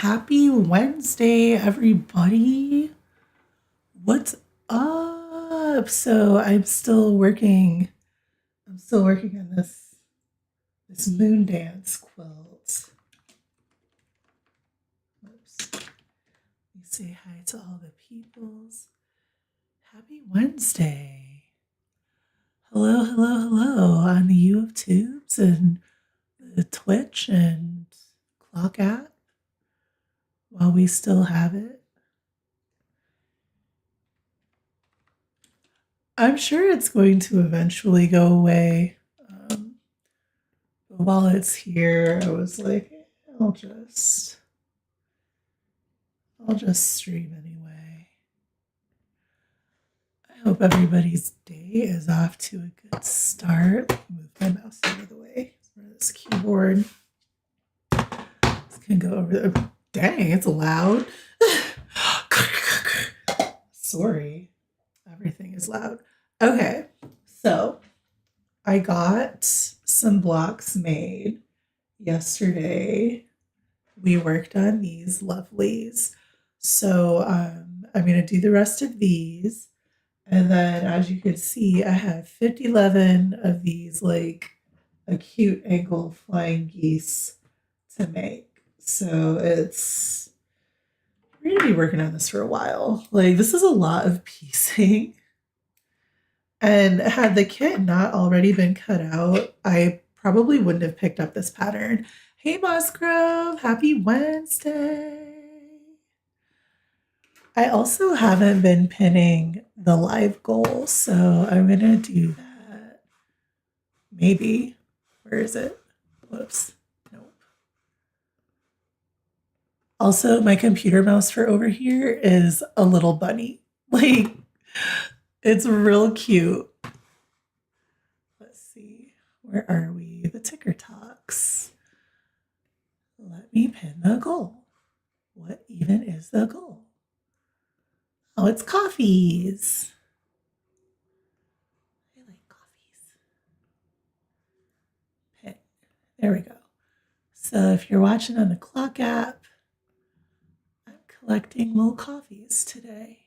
Happy Wednesday, everybody. What's up? So I'm still working on this moon dance quilt. Oops. Let me say hi to all the peoples. Happy Wednesday. Hello, hello, hello on the U of Tubes and the Twitch and Clock app while we still have it. I'm sure it's going to eventually go away. But while it's here, I was like, I'll just stream anyway. I hope everybody's day is off to a good start. Let me move my mouse out of the way. This keyboard. This can go over there. Dang, it's loud. Sorry. Everything is loud. Okay, so I got some blocks made yesterday. We worked on these lovelies. So I'm going to do the rest of these. And then, as you can see, I have 5011 of these like acute angle flying geese to make. So we're going to be working on this for a while. Like, this is a lot of piecing. And had the kit not already been cut out, I probably wouldn't have picked up this pattern. Hey, Musgrove, happy Wednesday. I also haven't been pinning the live goal, so I'm going to do that. Maybe. Where is it? Whoops. Nope. Also, my computer mouse for over here is a little bunny. Like, it's real cute. Let's see. Where are we? The ticker talks. Let me pin the goal. What even is the goal? Oh, it's coffees. I like coffees. Pin. There we go. So if you're watching on the Clock app, I'm collecting little coffees today.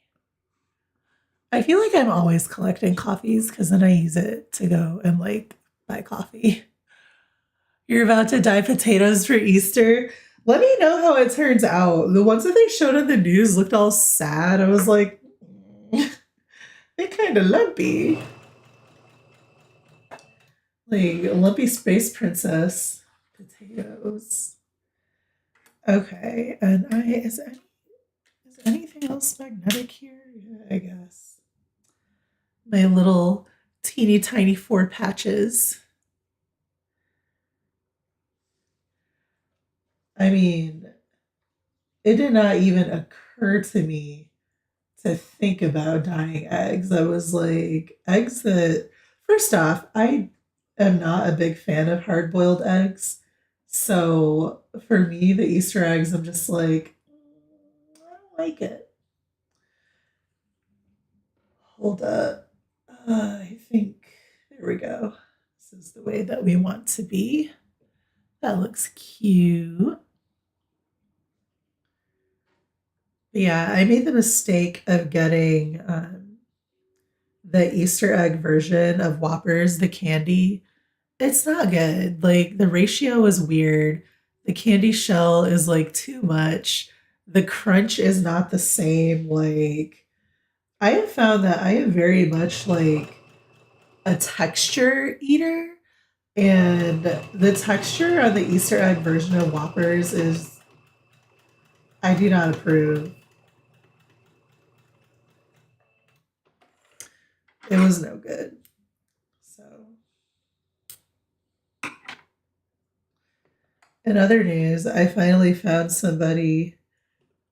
I feel like I'm always collecting coffees because then I use it to go and like buy coffee. You're about to dye potatoes for Easter. Let me know how it turns out. The ones that they showed on the news looked all sad. I was like, they're kind of lumpy. Like a lumpy space princess potatoes. Okay, and is anything else magnetic here? Yeah, I guess. My little teeny tiny 4 patches. I mean, it did not even occur to me to think about dyeing eggs. I was like, eggs that, first off, I am not a big fan of hard boiled eggs. So for me, the Easter eggs, I'm just like, I don't like it. Hold up. I think, there we go. This is the way that we want to be. That looks cute. But yeah, I made the mistake of getting the Easter egg version of Whoppers, the candy. It's not good. Like the ratio is weird. The candy shell is like too much. The crunch is not the same. Like I have found that I am very much like a texture eater. And the texture on the Easter egg version of Whoppers is, I do not approve. It was no good. So, in other news, I finally found somebody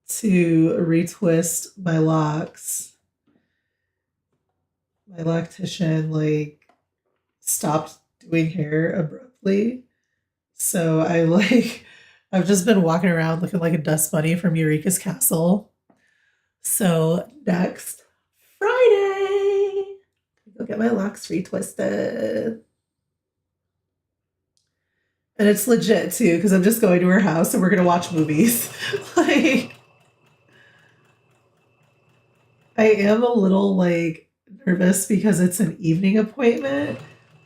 to retwist my locks. My loctician like stopped doing hair abruptly. So I like I've just been walking around looking like a dust bunny from Eureka's Castle. So next Friday, go get my locks retwisted. And it's legit too, because I'm just going to her house and we're gonna watch movies. Like, I am a little like nervous because it's an evening appointment.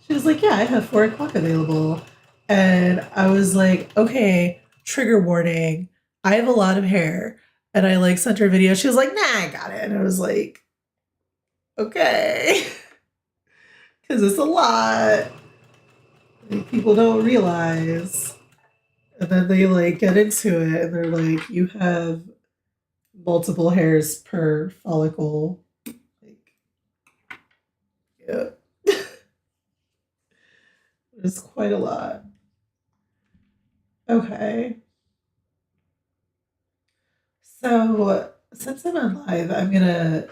She was like, "Yeah, I have 4 o'clock available." And I was like, okay, trigger warning. I have a lot of hair. And I like sent her a video. She was like, nah, I got it. And I was like, okay. Because it's a lot. Like, people don't realize. And then they like get into it and they're like, you have multiple hairs per follicle. Like, yeah. It's quite a lot. Okay. So since I'm on live, I'm gonna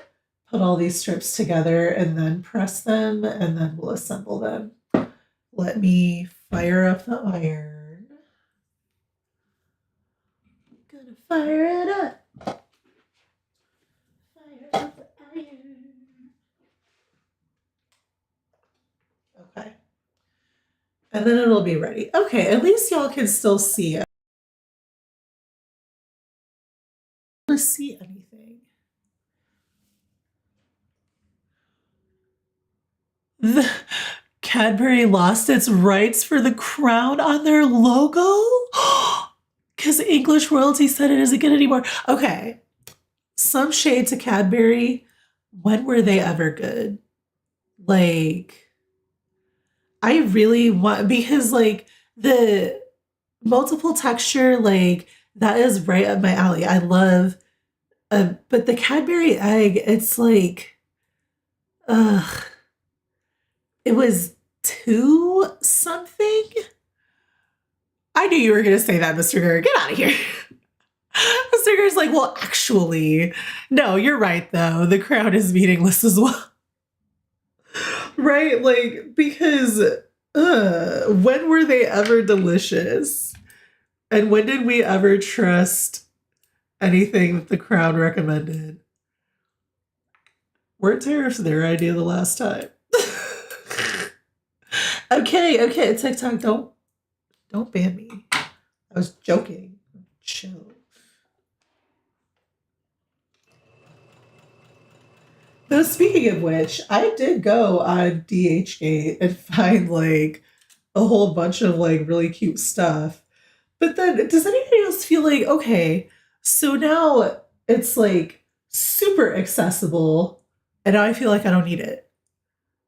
put all these strips together and then press them and then we'll assemble them. Let me fire up the iron. Gonna fire it up. Fire up the iron. Okay. And then it'll be ready. Okay, at least y'all can still see it. To see anything. The Cadbury lost its rights for the crown on their logo? Because English royalty said it isn't good anymore. Okay, some shade to Cadbury. When were they ever good? Like, I really want, because like the multiple texture, like that is right up my alley. I love, but the Cadbury egg, it's like, ugh, it was two something. I knew you were going to say that, Mr. Gurr. Get out of here. Mr. Gurr's like, well, actually, no, you're right, though. The crown is meaningless as well. Right? Like, because when were they ever delicious? And when did we ever trust anything that the crown recommended? Weren't tariffs their idea the last time? Okay, TikTok, don't ban me. I was joking. Chill. Though speaking of which, I did go on DHgate and find like a whole bunch of like really cute stuff. But then does anybody else feel like, okay, so now it's like super accessible and now I feel like I don't need it.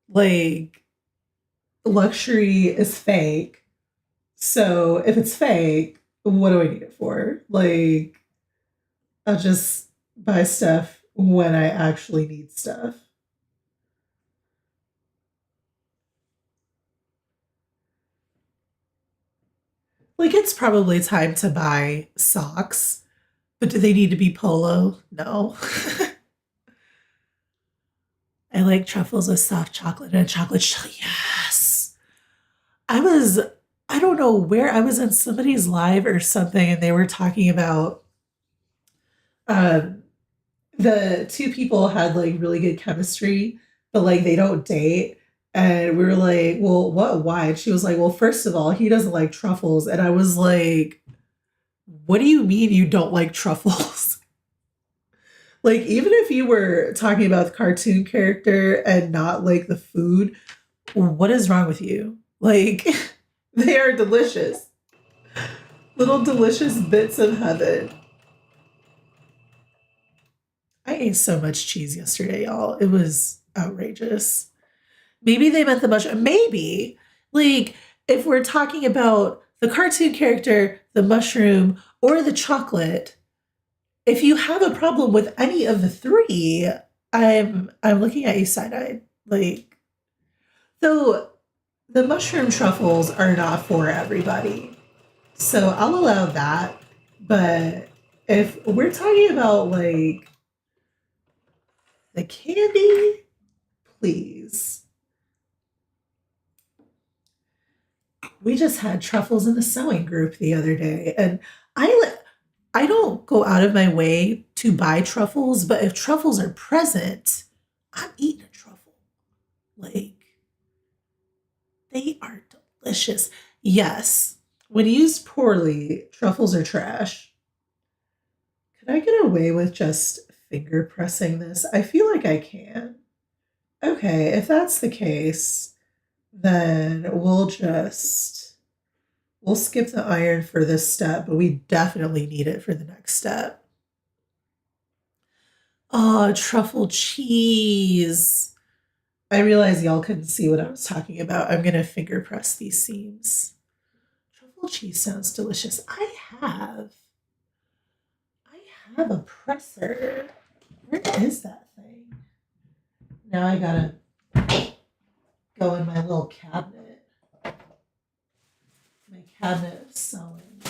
Like luxury is fake. So if it's fake, what do I need it for? Like I'll just buy stuff when I actually need stuff. Like it's probably time to buy socks, but do they need to be polo? No. I like truffles with soft chocolate and chocolate chili. Yes. I was, I don't know where I was in somebody's live or something, and they were talking about um, the two people had like really good chemistry, but like they don't date. And we were like, well, what? Why? And she was like, well, first of all, he doesn't like truffles. And I was like, what do you mean you don't like truffles? Like, even if you were talking about the cartoon character and not like the food, what is wrong with you? Like, they are delicious. Little delicious bits of heaven. I ate so much cheese yesterday, y'all. It was outrageous. Maybe they meant the mushroom. Maybe. Like, if we're talking about the cartoon character, the mushroom, or the chocolate, if you have a problem with any of the three, I'm looking at you side-eyed. Like, though the mushroom truffles are not for everybody. So I'll allow that. But if we're talking about like the candy, please. We just had truffles in the sewing group the other day, and I don't go out of my way to buy truffles, but if truffles are present, I'm eating a truffle. Like they are delicious. Yes, When used poorly, truffles are trash. Can I get away with just finger pressing this? I feel like I can. Okay, if that's the case, then we'll skip the iron for this step, but we definitely need it for the next step. Oh, truffle cheese. I realize y'all couldn't see what I was talking about. I'm gonna finger press these seams. Truffle cheese sounds delicious. I have a presser. Where is that thing? Now I gotta go in my little cabinet. My cabinet of sewing.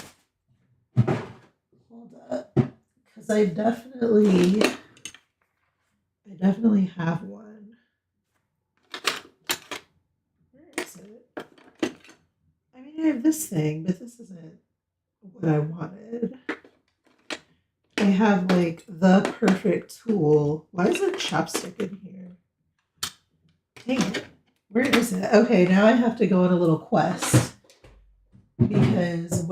Hold up. Because I definitely have one. Where is it? I mean, I have this thing, but this isn't what I wanted. I have like the perfect tool. Why is there chopstick in here? Dang it. Where is it? Okay, now I have to go on a little quest because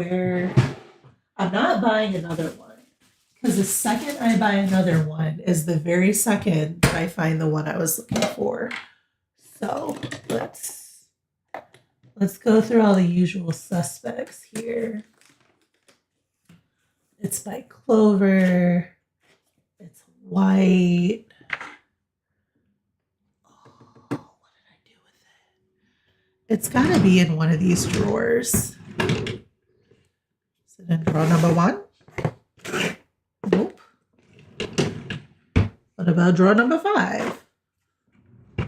I'm not buying another one. Because the second I buy another one is the very second that I find the one I was looking for. So let's go through all the usual suspects here. It's by Clover. It's white. Oh, what did I do with it? It's got to be in one of these drawers. Is it in drawer number 1? Nope. What about drawer number 5?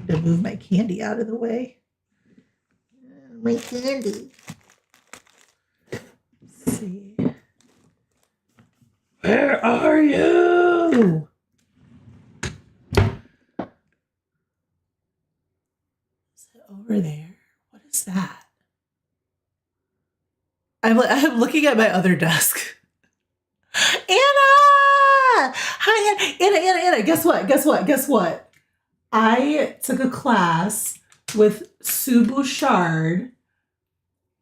To move my candy out of the way. My candy. Let's see. Where are you? Is it over there? What is that? I'm looking at my other desk. Anna! Hi, Anna. Guess what? I took a class with Sue Bouchard,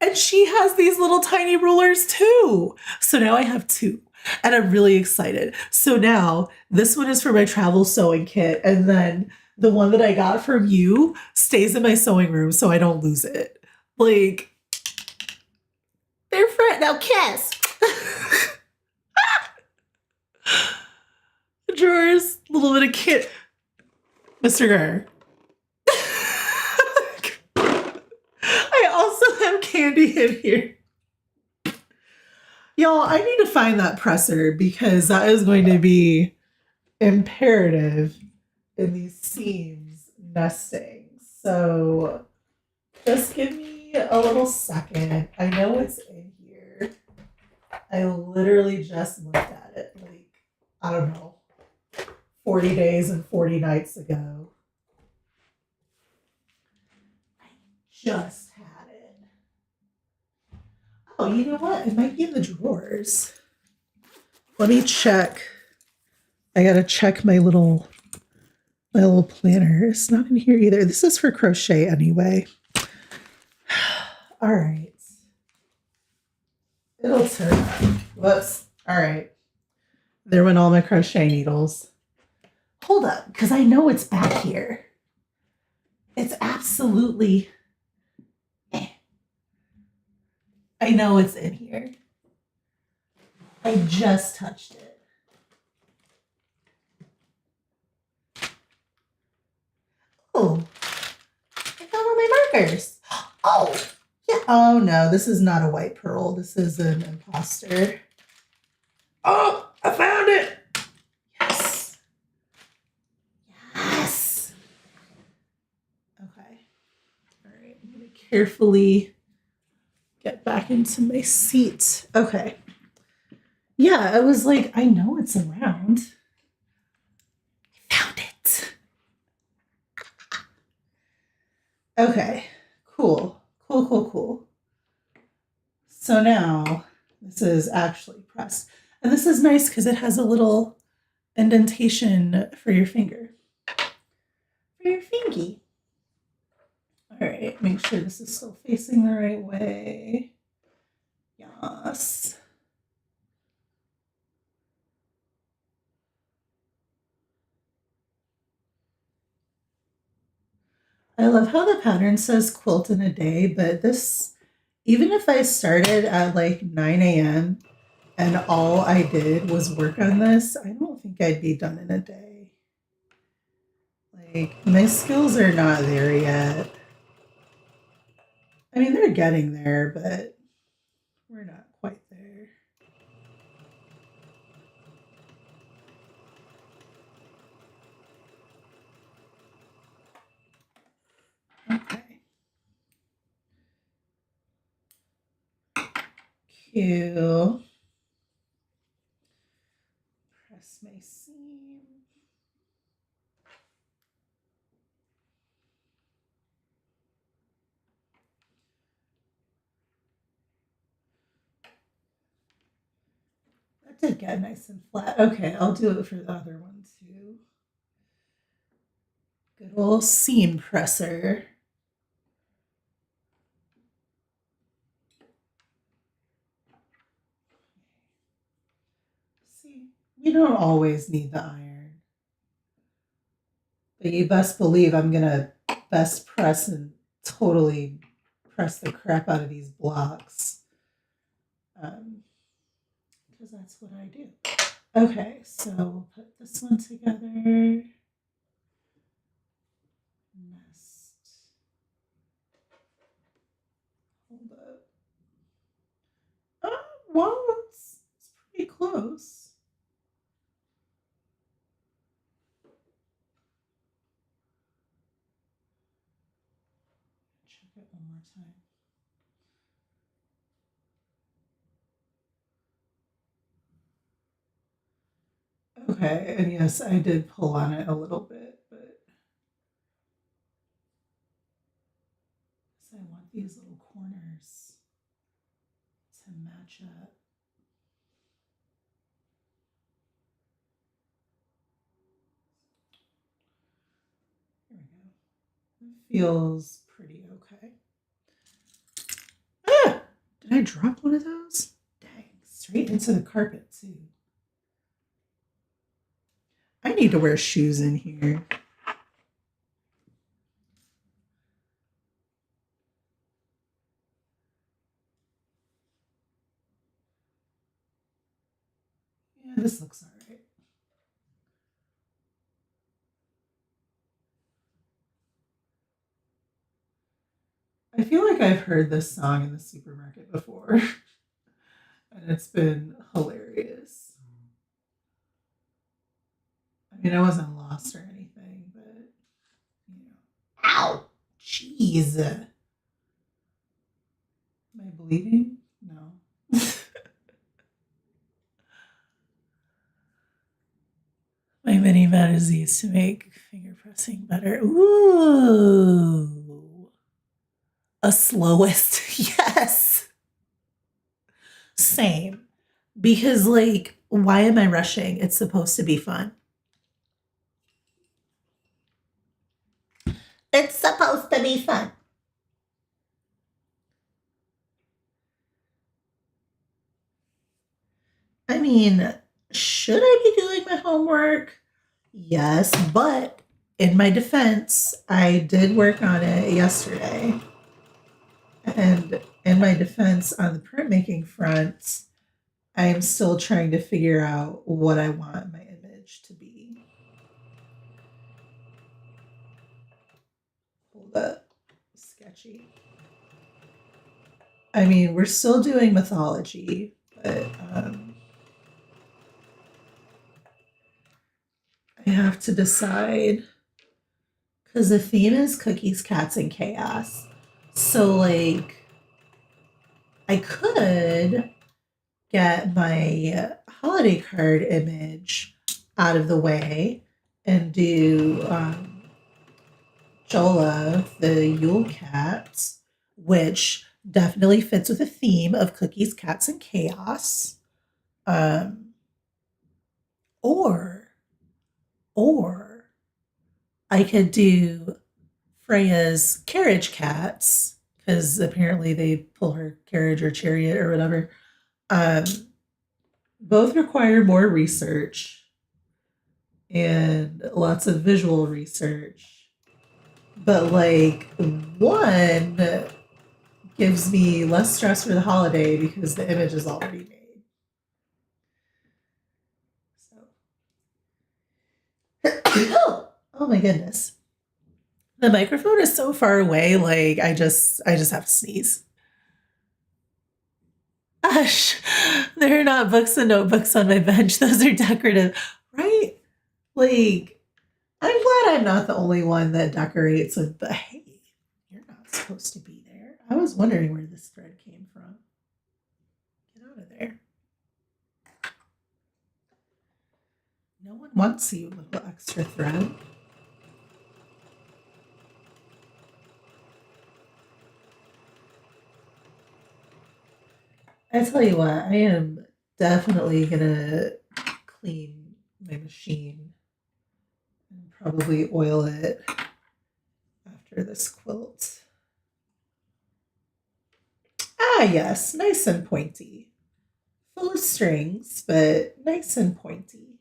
and she has these little tiny rulers too. So now I have 2, and I'm really excited. So now this one is for my travel sewing kit, and then the one that I got from you stays in my sewing room so I don't lose it. Like, they're friends. Now kiss. Drawers, a little bit of kit. Mr. Gurr. I also have candy in here. Y'all, I need to find that presser because that is going to be imperative in these seams nesting. So just give me a little second. I know it's in here. I literally just looked at it like, I don't know, 40 days and 40 nights ago. I just had it. Oh, you know what? It might be in the drawers. Let me check. I gotta check my little planner. It's not in here either. This is for crochet anyway. All right. It'll turn up. Whoops. All right. There went all my crochet needles. Hold up, because I know it's back here. It's absolutely... I know it's in here. I just touched it. Oh, I found all my markers. Oh, yeah. Oh no, this is not a white pearl. This is an imposter. Oh, I found it. Yes. Yes. Okay. All right. I'm going to carefully get back into my seat. Okay. Yeah, I was like, I know it's around. I found it. Okay. Cool. So now this is actually pressed. And this is nice because it has a little indentation for your finger. For your fingy. All right, make sure this is still facing the right way. Moss. I love how the pattern says quilt in a day, but this, even if I started at like 9 a.m. and all I did was work on this, I don't think I'd be done in a day. Like, my skills are not there yet. I mean, they're getting there, but we're not quite there. Okay. Cute. Press my seam. That did get nice and flat. Okay, I'll do it for the other one too. Good old seam presser. See, you don't always need the iron, but you best believe I'm gonna best press and totally press the crap out of these blocks. Because that's what I do. Okay, so we'll put this one together. Nest. Hold up. Oh, well, it's pretty close. Check it one more time. Okay, and yes, I did pull on it a little bit, but I want these little corners to match up. Here we go. It feels pretty okay. Ah! Did I drop one of those? Dang, straight into the carpet too. I need to wear shoes in here. Yeah, this looks all right. I feel like I've heard this song in the supermarket before, and it's been hilarious. I mean, I wasn't lost or anything, but you know. Ow! Jeez. Am I bleeding? No. My mini mat is used to make finger pressing better. Ooh. A slowest. Yes. Same. Because, like, why am I rushing? It's supposed to be fun. It's supposed to be fun. I mean, should I be doing my homework? Yes, but in my defense, I did work on it yesterday. And in my defense, on the printmaking front, I am still trying to figure out what I want my image to be. Hold up. Sketchy. I mean, we're still doing mythology, but I have to decide because the theme is cookies, cats, and chaos. So, like, I could get my holiday card image out of the way and do Jola, the Yule Cat, which definitely fits with the theme of cookies, cats, and chaos. Um, or, or I could do Freya's carriage cats because apparently they pull her carriage or chariot or whatever. Um, both require more research and lots of visual research, but like one gives me less stress for the holiday because the image is already made. So, oh my goodness, the microphone is so far away. Like I just have to sneeze. Gosh, there are not books and notebooks on my bench. Those are decorative, right? Like I'm glad I'm not the only one that decorates with. But hey, you're not supposed to be there. I was wondering where this thread came from. Get out of there. No one wants you, little extra thread. I tell you what, I am definitely gonna clean my machine and probably oil it after this quilt. Ah, yes, nice and pointy. Full of strings, but nice and pointy.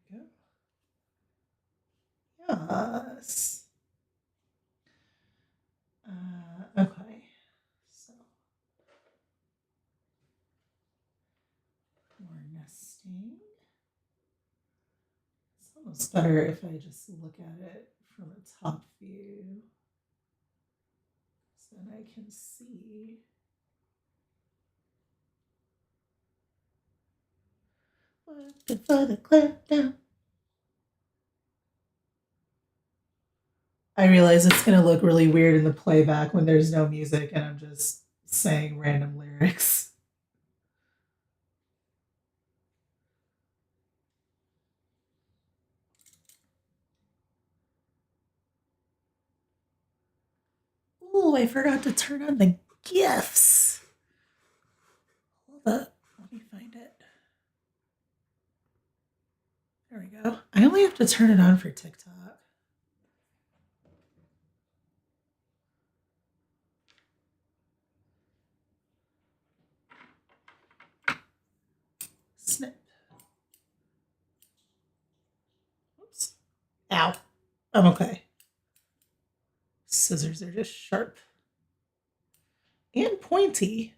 There we go. Yes. Okay. So more nesting. It's almost better if I just look at it from a top view. So then I can see. Looking for the clip down. I realize it's gonna look really weird in the playback when there's no music and I'm just saying random lyrics. Oh, I forgot to turn on the GIFs. Hold up, let me find it. There we go. I only have to turn it on for TikTok. Snip. Oops. Ow. I'm okay. Scissors are just sharp and pointy.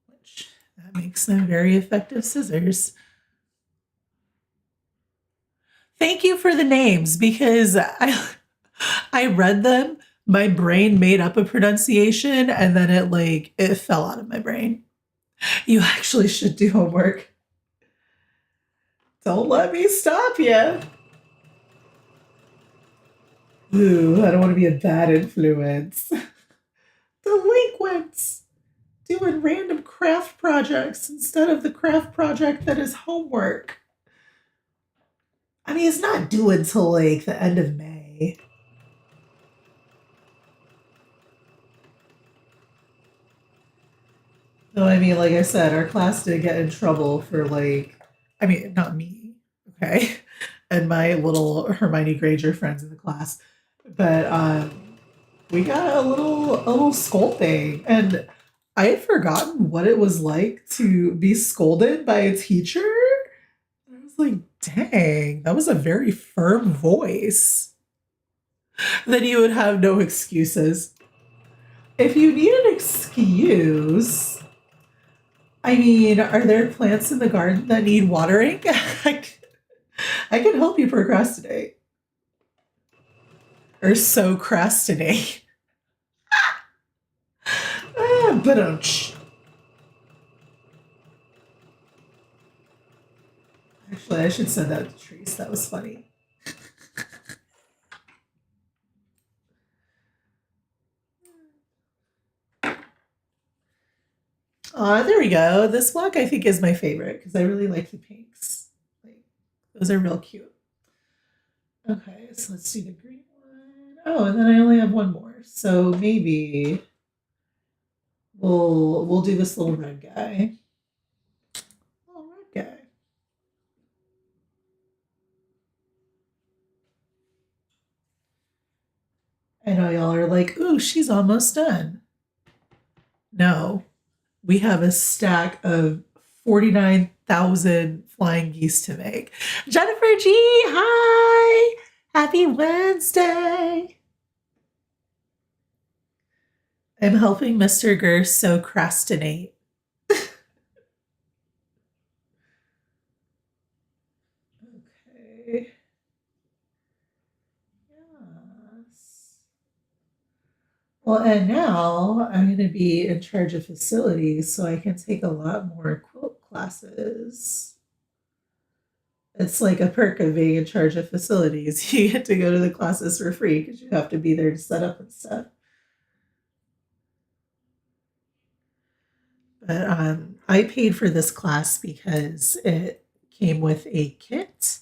Which that makes them very effective scissors. Thank you for the names because I read them, my brain made up a pronunciation, and then it fell out of my brain. You actually should do homework. Don't let me stop you. Ooh, I don't want to be a bad influence. Delinquents doing random craft projects instead of the craft project that is homework. I mean, it's not due until like the end of May. No, I mean, like I said, our class did get in trouble for I mean, not me, okay, and my little Hermione Granger friends in the class, but we got a little scolding, and I had forgotten what it was like to be scolded by a teacher. I was like, dang, that was a very firm voice. Then you would have no excuses. If you need an excuse, I mean, are there plants in the garden that need watering? I can help you procrastinate or so procrastinate. But actually, I should send that to Trees. That was funny. There we go. This block I think is my favorite because I really like the pinks. Like those are real cute. Okay, so let's do the green one. Oh, and then I only have one more. So maybe we'll do this little red guy. Little red guy. I know y'all are like, ooh, she's almost done. No, we have a stack of 49,000 flying geese to make. Jennifer G, hi! Happy Wednesday! I'm helping Mr. Gurr procrastinate. Okay. Yes. Well, and now I'm going to be in charge of facilities so I can take a lot more quilt classes. It's like a perk of being in charge of facilities. You get to go to the classes for free because you have to be there to set up and stuff. But I paid for this class because it came with a kit.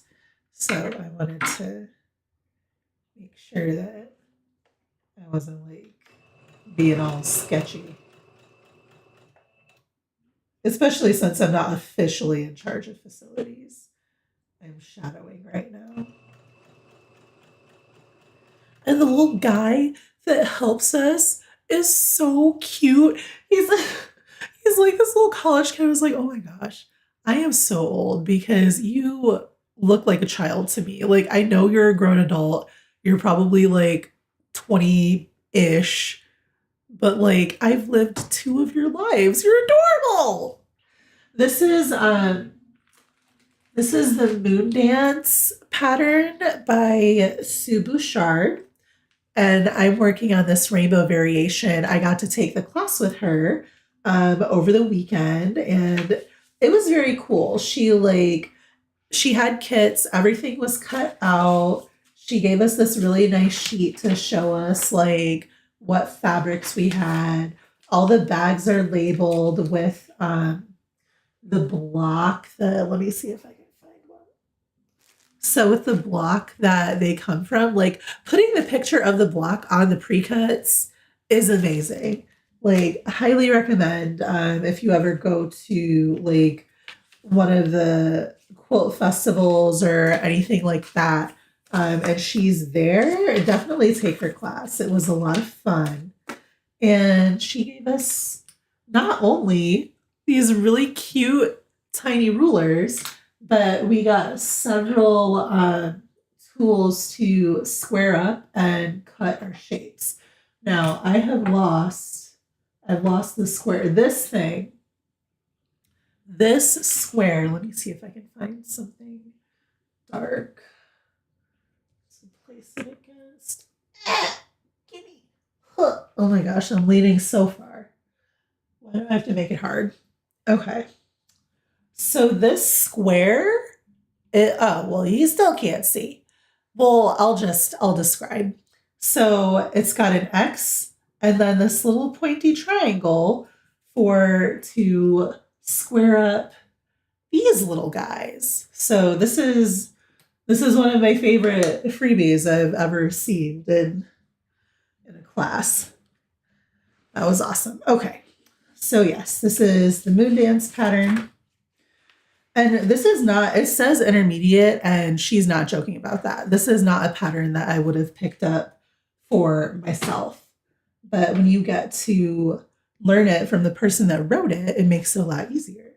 So I wanted to make sure that I wasn't like being all sketchy. Especially since I'm not officially in charge of facilities. I'm shadowing right now. And the little guy that helps us is so cute. He's like this little college kid. I was like, oh my gosh, I am so old because you look like a child to me. Like I know you're a grown adult. You're probably like 20-ish, but like I've lived two of your lives. You're adorable. This is um this is the Moon Dance pattern by Sue Bouchard. And I'm working on this rainbow variation. I got to take the class with her over the weekend, and it was very cool. She had kits, everything was cut out. She gave us this really nice sheet to show us like what fabrics we had. All the bags are labeled with the block. The let me see if I can find one. So with the block that they come from, like putting the picture of the block on the pre-cuts is amazing. Like highly recommend if you ever go to like one of the quilt festivals or anything like that. And she's there, definitely take her class. It was a lot of fun. And she gave us not only these really cute tiny rulers, but we got several tools to square up and cut our shapes. Now I've lost the square. This square, let me see if I can find something dark to place it against. Gimme. Huh. Oh my gosh, I'm leaning so far. Why do I have to make it hard? Okay. So this square, oh, well, you still can't see. Well, I'll describe. So it's got an X and then this little pointy triangle for to square up these little guys. So this is one of my favorite freebies I've ever received in a class. That was awesome. Okay. So yes, this is the moon dance pattern. And this is not, it says intermediate, and she's not joking about that. This is not a pattern that I would have picked up for myself. But when you get to learn it from the person that wrote it, it makes it a lot easier.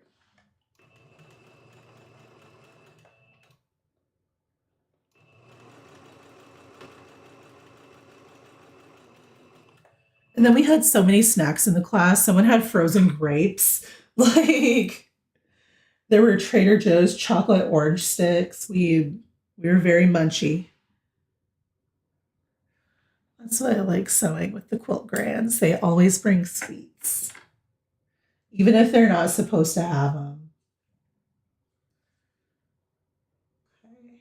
And then we had so many snacks in the class. Someone had frozen grapes. Like there were Trader Joe's chocolate orange sticks. We were very munchy. That's why I like sewing with the quilt grands. They always bring sweets, even if they're not supposed to have them. Okay.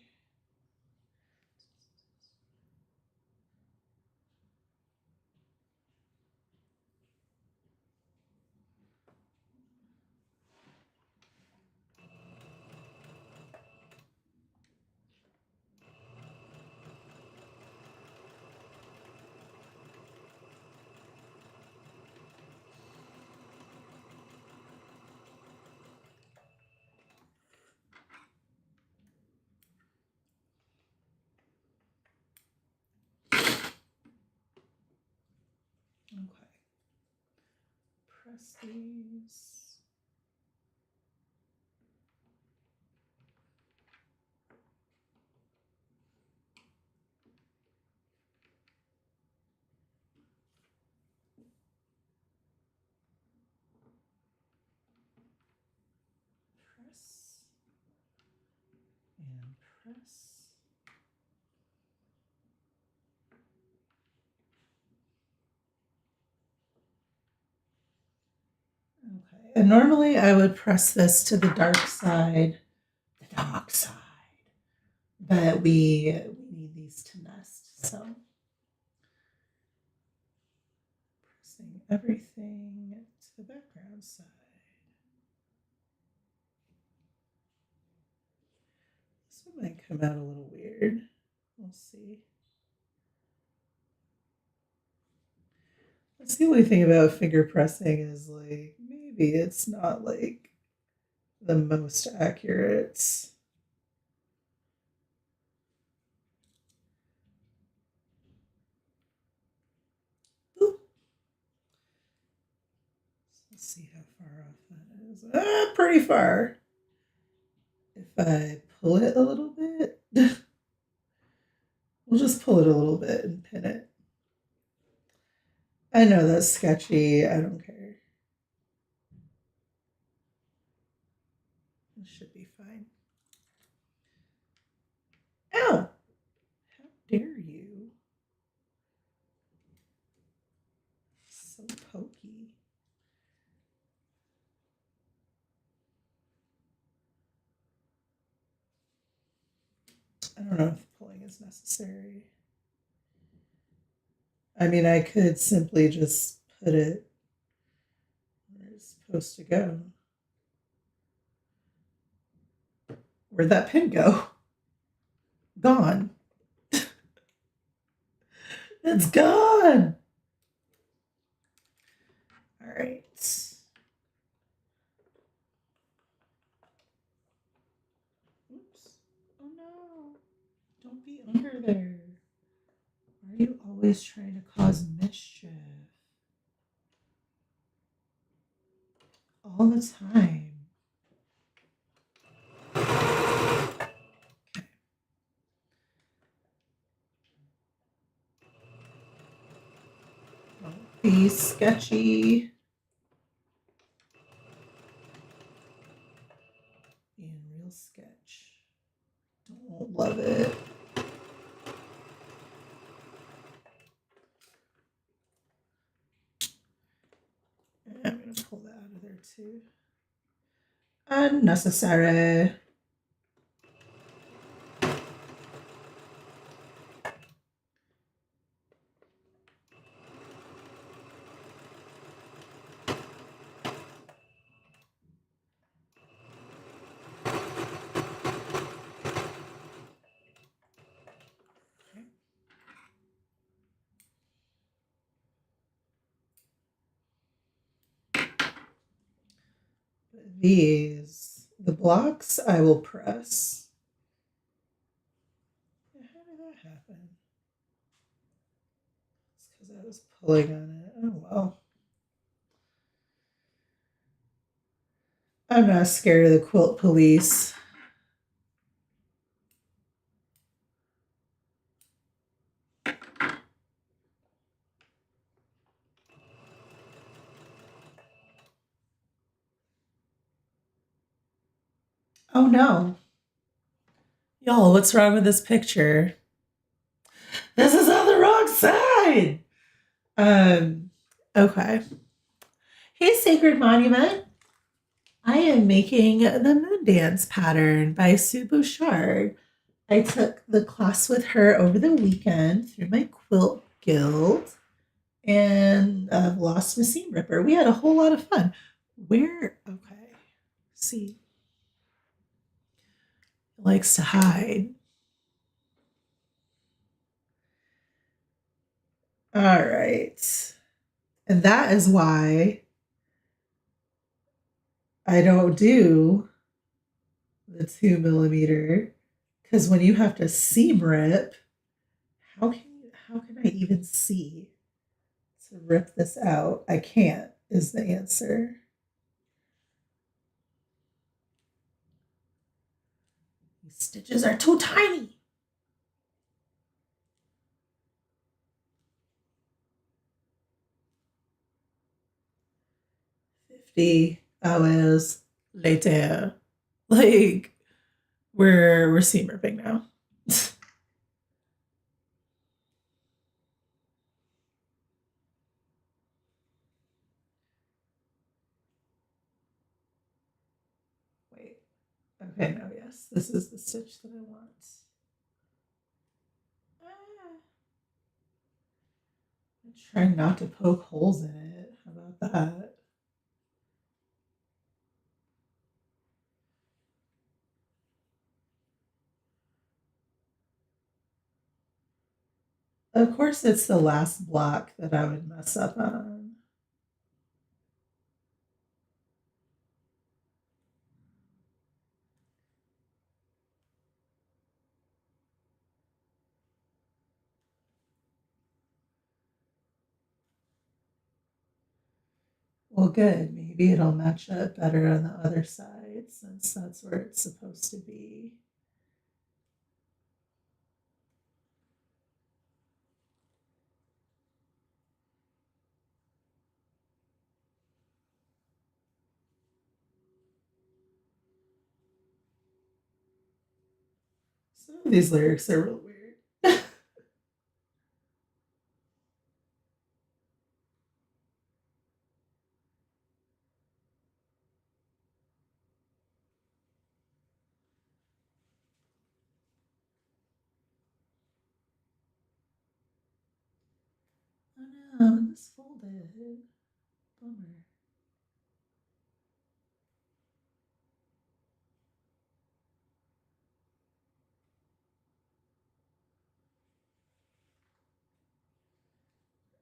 press these. Press and press. Okay, and normally I would press this to the dark side, but we need these to nest, so pressing everything to the background side. This one might come out a little weird. We'll see. That's the only thing about finger pressing is like maybe it's not like the most accurate. Ooh. Let's see how far off that is. Pretty far. If I pull it a little bit, we'll just pull it a little bit and pin it. I know that's sketchy. I don't care. It should be fine. Ow! How dare you? So pokey. I don't know if pulling is necessary. I mean, I could simply just put it where it's supposed to go. Where'd that pin go? Gone. It's gone. All right. Oops. Oh no. Don't be under there. Why are you always trying to cause mischief? All the time. Okay. Don't be sketchy. Being real sketch. Don't love it. I'm going to pull that out of there too. Unnecessary. The blocks I will press. How did that happen? It's because I was pulling on it. Oh well. I'm not scared of the quilt police. Oh no. Y'all, what's wrong with this picture? This is on the wrong side. Okay. Hey, Sacred Monument. I am making the Moon Dance pattern by Sue Bouchard. I took the class with her over the weekend through my quilt guild and Lost Machine Ripper. We had a whole lot of fun. Okay. See, likes to hide. All right. And that is why I don't do the 2mm, because when you have to seam rip, how can I even see to rip this out? I can't. is the answer. These stitches are too tiny. 50 hours later. Like we're seam ripping now. Wait. Okay, no, yes. This is the stitch that I want. Ah. I'm trying not to poke holes in it. How about that? Of course, it's the last block that I would mess up on. Well, good. Maybe it'll match up better on the other side since that's where it's supposed to be. Some of these lyrics are real weird. Oh no, this folded. Bummer.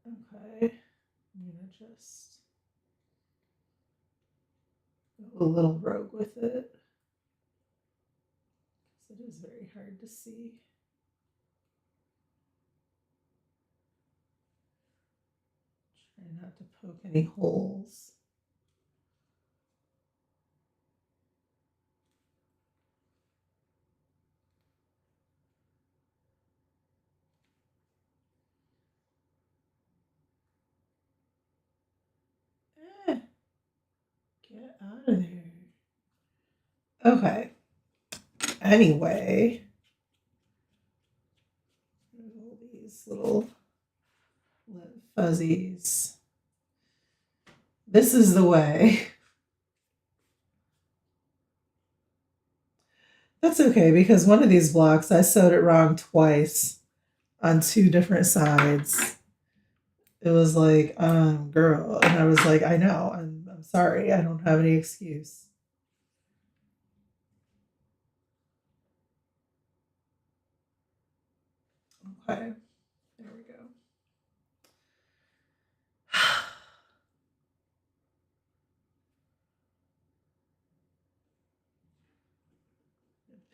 Okay, I'm gonna just go a little rogue with it because it is very hard to see. Try not to poke any holes. Eh, get out of there. Okay. Anyway, all these little fuzzies. This is the way. That's okay because one of these blocks I sewed it wrong twice on two different sides. It was like, girl, and I was like, I know, I'm sorry, I don't have any excuse. Okay, there we go.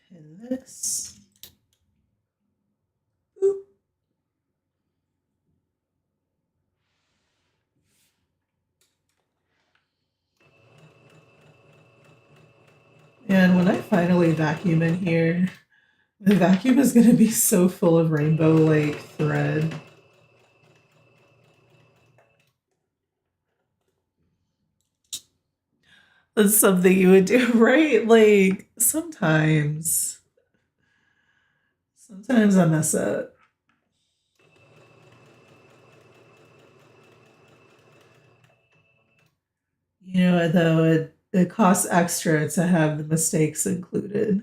Pin this. Boop. And when I finally vacuum in here, the vacuum is going to be so full of rainbow like thread. That's something you would do, right? Like sometimes I mess up. You know, though it costs extra to have the mistakes included.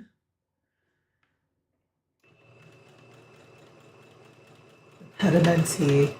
Pedimenti.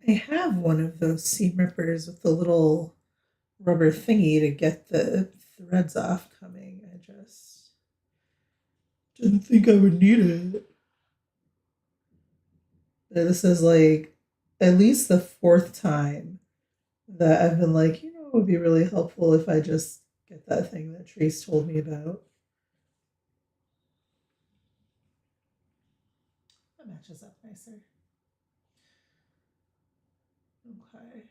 I have one of those seam rippers with the little rubber thingy to get the threads off coming. I just didn't think I would need it. This is like at least the fourth time that I've been like, it would be really helpful if I just get that thing that Trace told me about. That matches up nicer. Okay.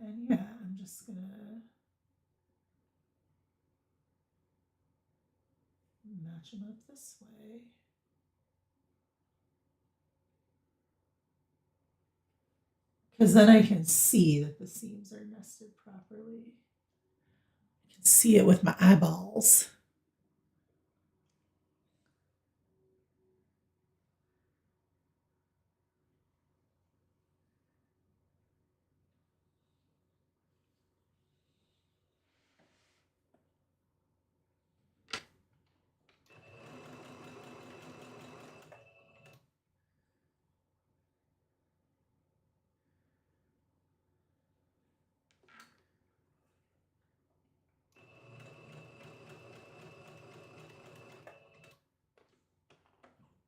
And yeah, I'm just gonna match them up this way. Because then I can see that the seams are nested properly. I can see it with my eyeballs.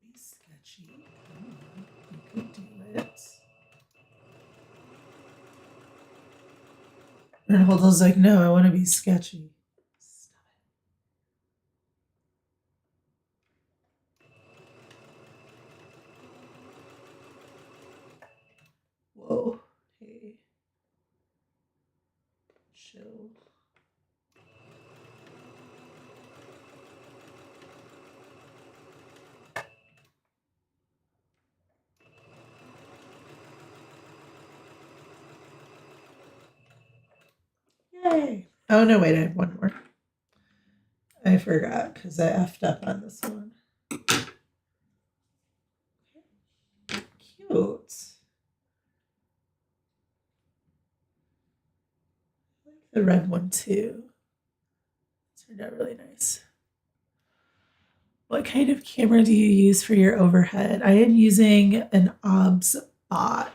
Be sketchy. Come on, you could do it. And Holdo's like, no, I want to be sketchy. Stop it. Whoa. Hey. Chill. Yay. Oh, no, wait, I have one more. I forgot because I effed up on this one. Cute. I like the red one too. It turned out really nice. What kind of camera do you use for your overhead? I am using an OBS bot.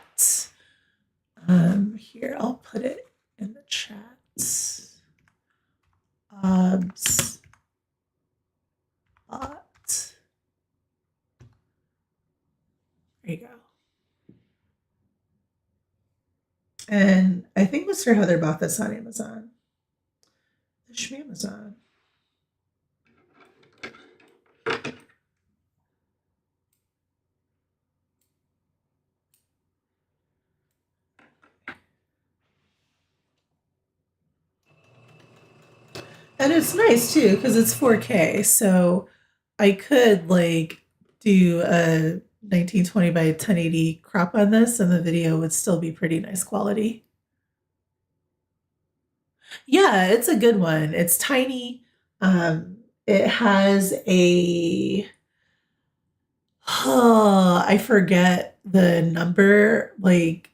Here, I'll put it in the chat. OBS bot. There you go. And I think Mr. Heather bought this on Amazon. The Shmamazon. And it's nice too because it's 4K. So I could like do a 1920 by 1080 crop on this and the video would still be pretty nice quality. Yeah, it's a good one. It's tiny. It has a I forget the number like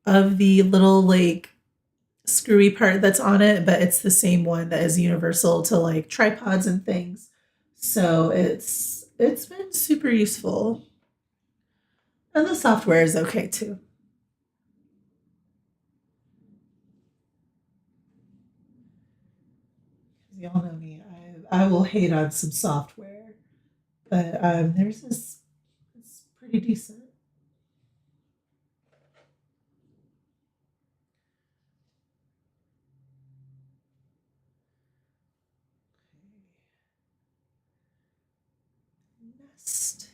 of the little like screwy part that's on it, but it's the same one that is universal to like tripods and things. So it's been super useful. And the software is okay too. Y'all know me. I will hate on some software, but there's this it's pretty decent. Nest.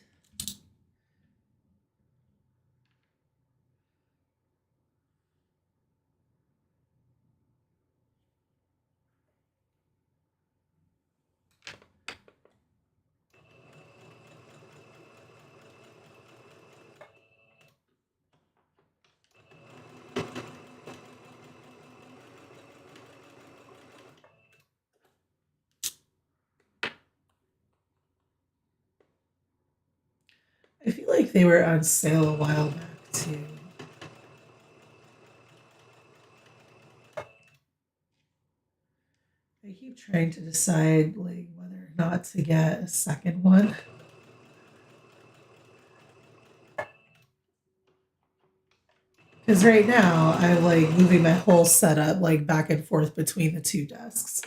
I feel like they were on sale a while back too. I keep trying to decide like whether or not to get a second one. Because right now I'm like moving my whole setup like back and forth between the two desks.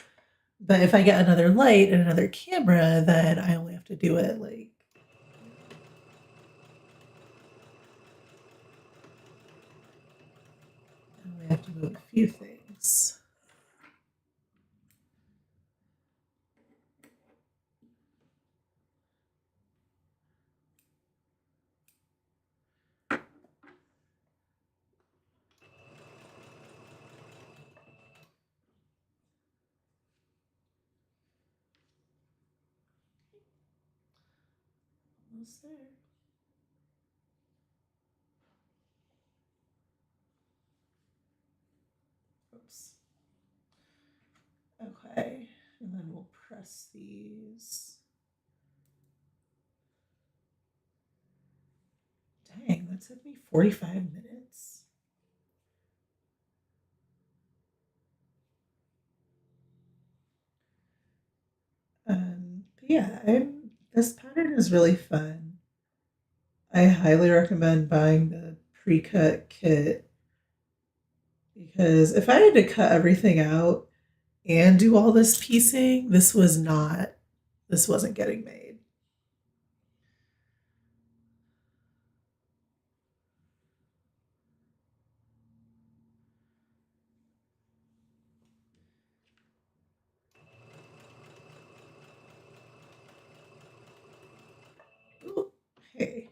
But if I get another light and another camera, then I only have to do it like I only have to move a few things. Almost there. Oops. Okay. And then we'll press these. Dang, that took me 45 minutes. But yeah, this pattern is really fun. I highly recommend buying the pre-cut kit because if I had to cut everything out and do all this piecing, this wasn't getting made. Ooh, hey.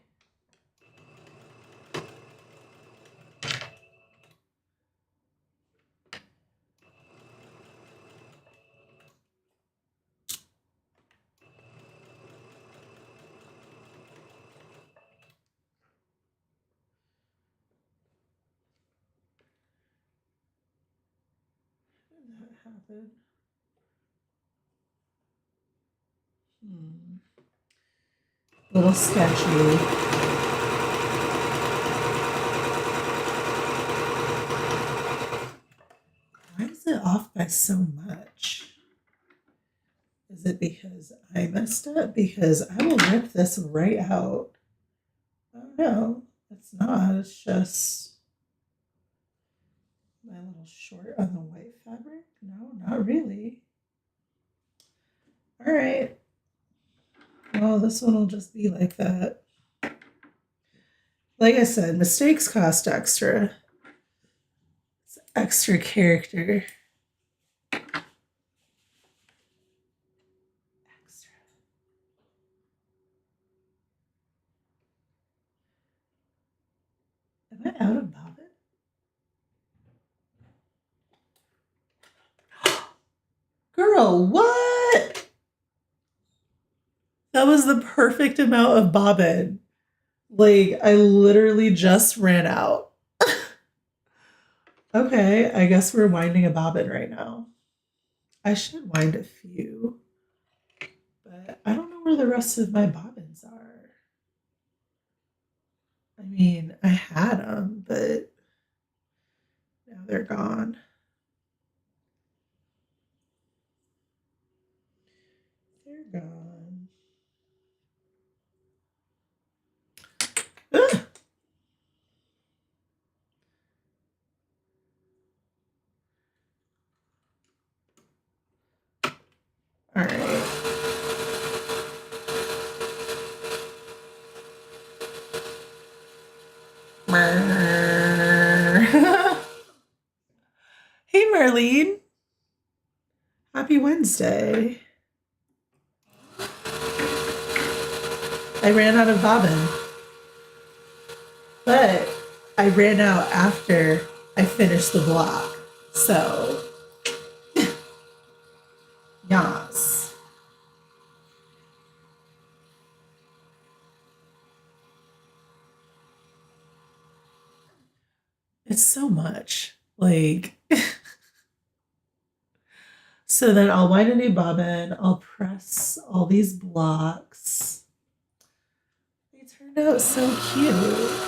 How did that happen? Little sketchy. Why is it off by so much? Is it because I messed up? Because I will rip this right out. Oh no, it's not. It's just my little short on the white fabric. No, not really. All right. Well, this one will just be like that. Like I said, mistakes cost extra. It's extra character. Extra. Am I out of bobbin? Girl, what? That was the perfect amount of bobbin. Like, I literally just ran out. Okay, I guess we're winding a bobbin right now. I should wind a few, but I don't know where the rest of my bobbins are. I mean, I had them, but now they're gone. They're gone. Ugh. All right. Hey, Marlene. Happy Wednesday. I ran out of bobbin, but I ran out after I finished the block. So, yas. It's so much. Like, so then I'll wind a new bobbin, I'll press all these blocks. They turned out so cute.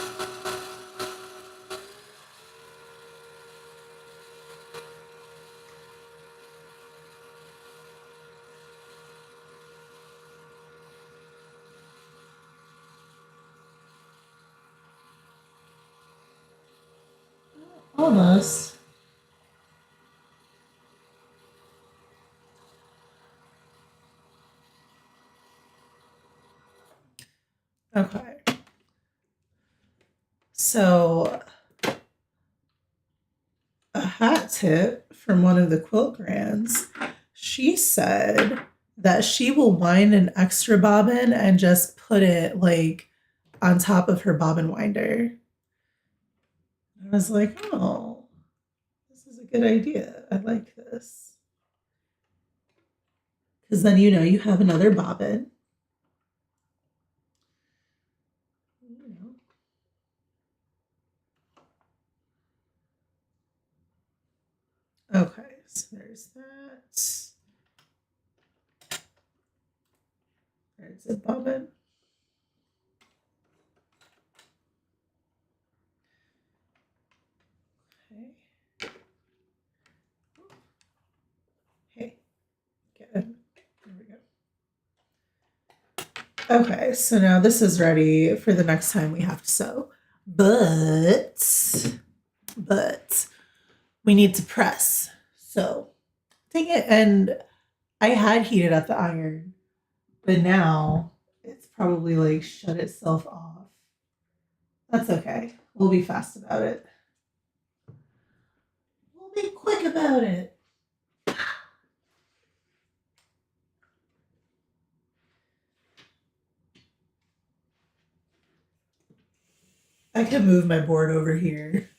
Almost. Okay. So, a hat tip from one of the quilt grands. She said that she will wind an extra bobbin and just put it like on top of her bobbin winder. I was like, oh, this is a good idea. I like this. Because then you have another bobbin. You know. Okay, so there's that. There's a bobbin. Okay. Hey, good. There we go. Okay, so now this is ready for the next time we have to sew. But we need to press. So dang it. And I had heated up the iron, but now it's probably like shut itself off. That's okay. We'll be fast about it. We'll be quick about it. I can move my board over here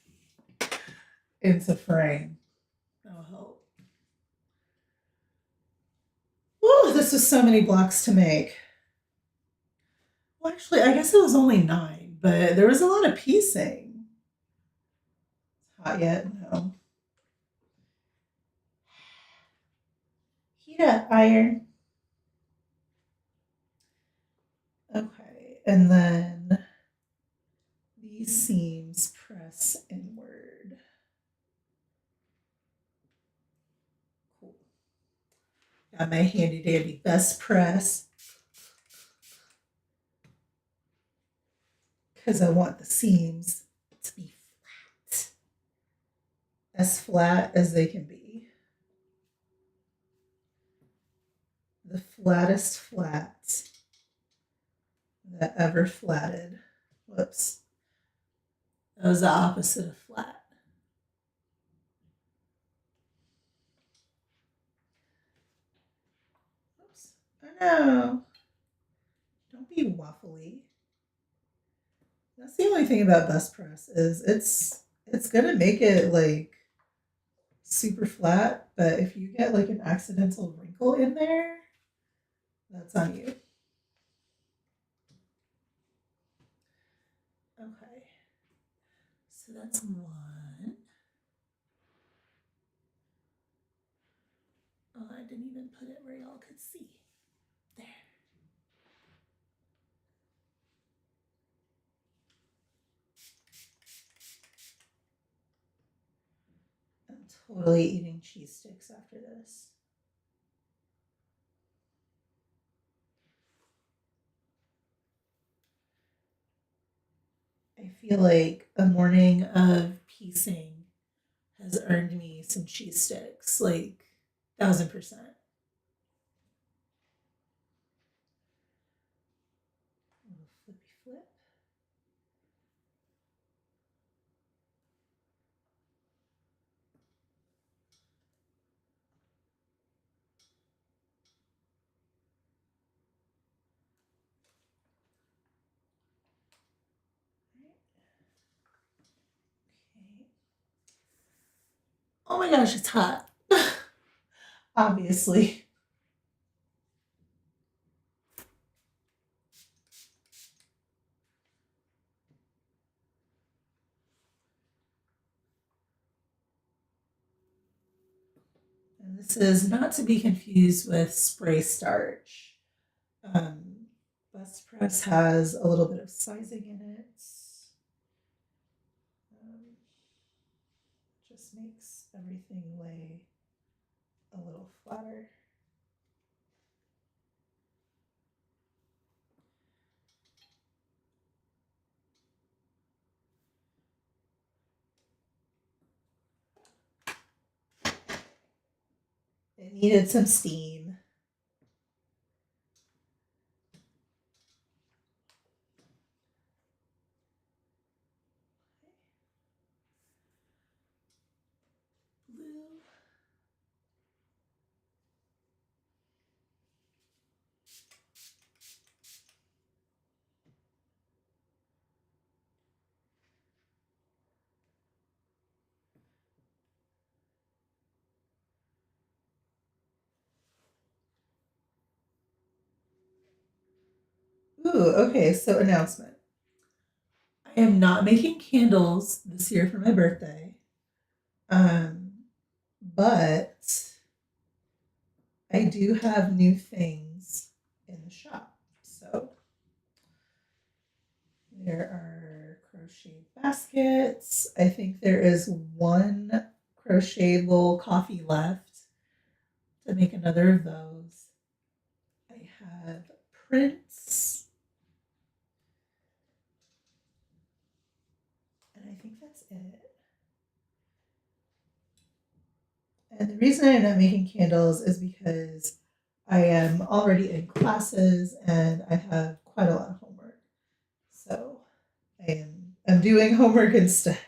into frame. That'll help. Woo, this was so many blocks to make. Well, actually, I guess it was only 9, but there was a lot of piecing. It's hot yet? No. Heat up, iron. Okay, and then these seams press inward. Cool. Got my handy dandy best press because I want the seams to be flat as they can be. The flattest flat that ever flatted. Whoops. That was the opposite of flat. Oops. Oh no. Don't be waffly. That's the only thing about best press is it's gonna make it like super flat, but if you get like an accidental wrinkle in there, that's on you. Okay. So that's one. Oh, I didn't even put it where y'all could see. There. I'm totally eating cheese sticks after this. I feel like a morning of piecing has earned me some cheese sticks, like 1000%. Little flippy flip. Okay. Oh my gosh, it's hot. Obviously. And this is not to be confused with spray starch. Um, Best Press has a little bit of sizing in it. Um, just makes everything lay a little flatter. It needed some steam. Blue. Ooh, okay, so announcement. I am not making candles this year for my birthday. Um, but I do have new things in the shop. So there are crochet baskets. I think there is one crocheted little coffee left to make another of those. I have prints. And I think that's it. And the reason I'm not making candles is because I am already in classes and I have quite a lot of homework. So I'm doing homework instead.